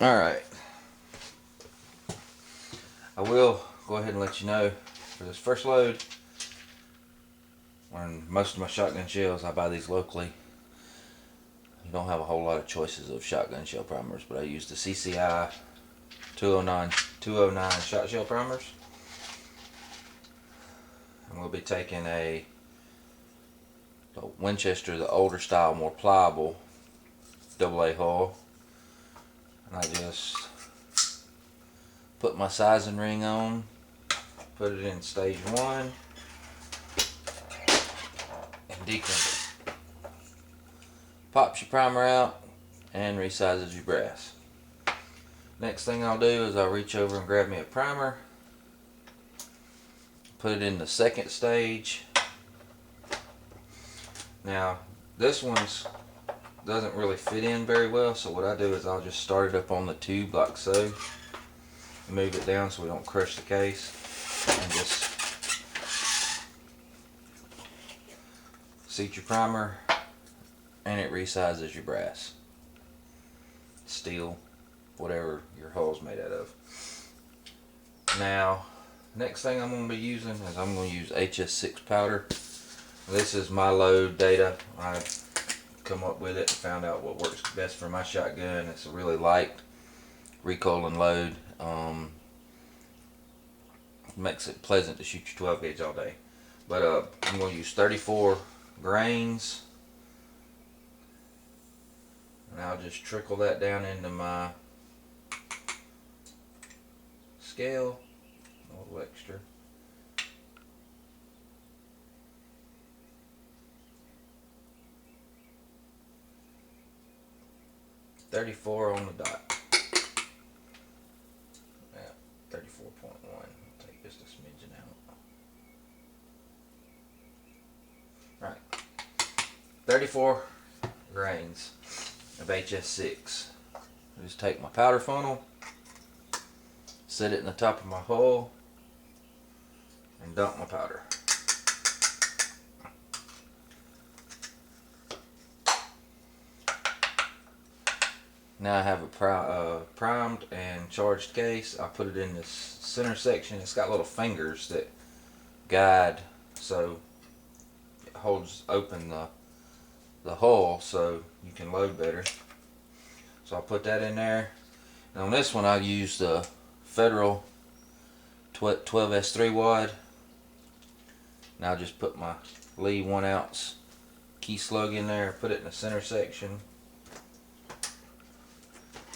Alright, I will go ahead and let you know for this first load, when most of my shotgun shells, I buy these locally. You don't have a whole lot of choices of shotgun shell primers, but I use the CCI 209 shot shell primers. And we'll be taking the Winchester, the older style, more pliable AA hull. And I just put my sizing ring on, put it in stage 1, and decrimp it. Pops your primer out and resizes your brass. Next thing I'll do is I'll reach over and grab me a primer, put it in the second stage. Now this one's doesn't really fit in very well, so what I do is I'll just start it up on the tube like so, move it down so we don't crush the case, and just seat your primer, and it resizes your brass, steel, whatever your hull's made out of. Now next thing I'm going to be using is I'm going to use HS6 powder. This is my load data. I've come up with it and found out what works best for my shotgun. It's a really light recoil and load. Makes it pleasant to shoot your 12 gauge all day. But I'm going to use 34 grains, and I'll just trickle that down into my scale. A little extra. .34 on the dot. Yeah, 34.1. I'll take just a smidgen out. Right. 34 grains of HS6. I just take my powder funnel, set it in the top of my hull, and dump my powder. Now I have a primed and charged case. I put it in this center section. It's got little fingers that guide, so it holds open the hull so you can load better. So I'll put that in there. And on this one I use the Federal 12S3 wad. Now I'll just put my Lee 1 ounce key slug in there, put it in the center section,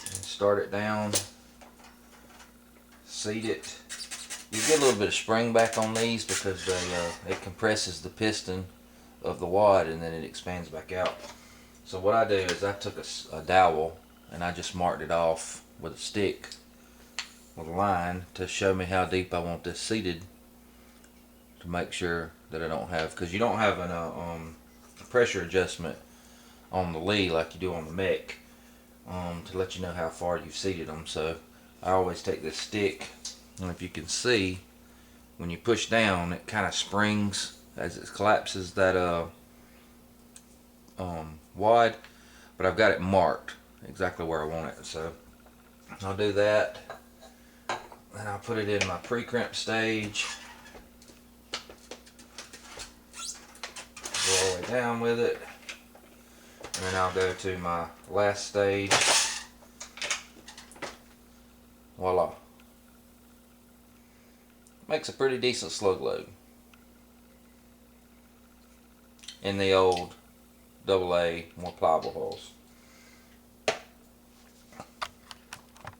and start it down, seat it. You get a little bit of spring back on these because it compresses the piston of the wad and then it expands back out. So what I do is I took a dowel and I just marked it off with a stick with a line to show me how deep I want this seated, to make sure that I don't have, because you don't have a pressure adjustment on the Lee like you do on the mech, to let you know how far you've seated them. So I always take this stick, and if you can see, when you push down it kind of springs as it collapses that wad, but I've got it marked exactly where I want it. So I'll do that, and I'll put it in my pre-crimp stage, go all the way down with it, and then I'll go to my last stage. Voila. Makes a pretty decent slug load in the old AA more pliable hulls.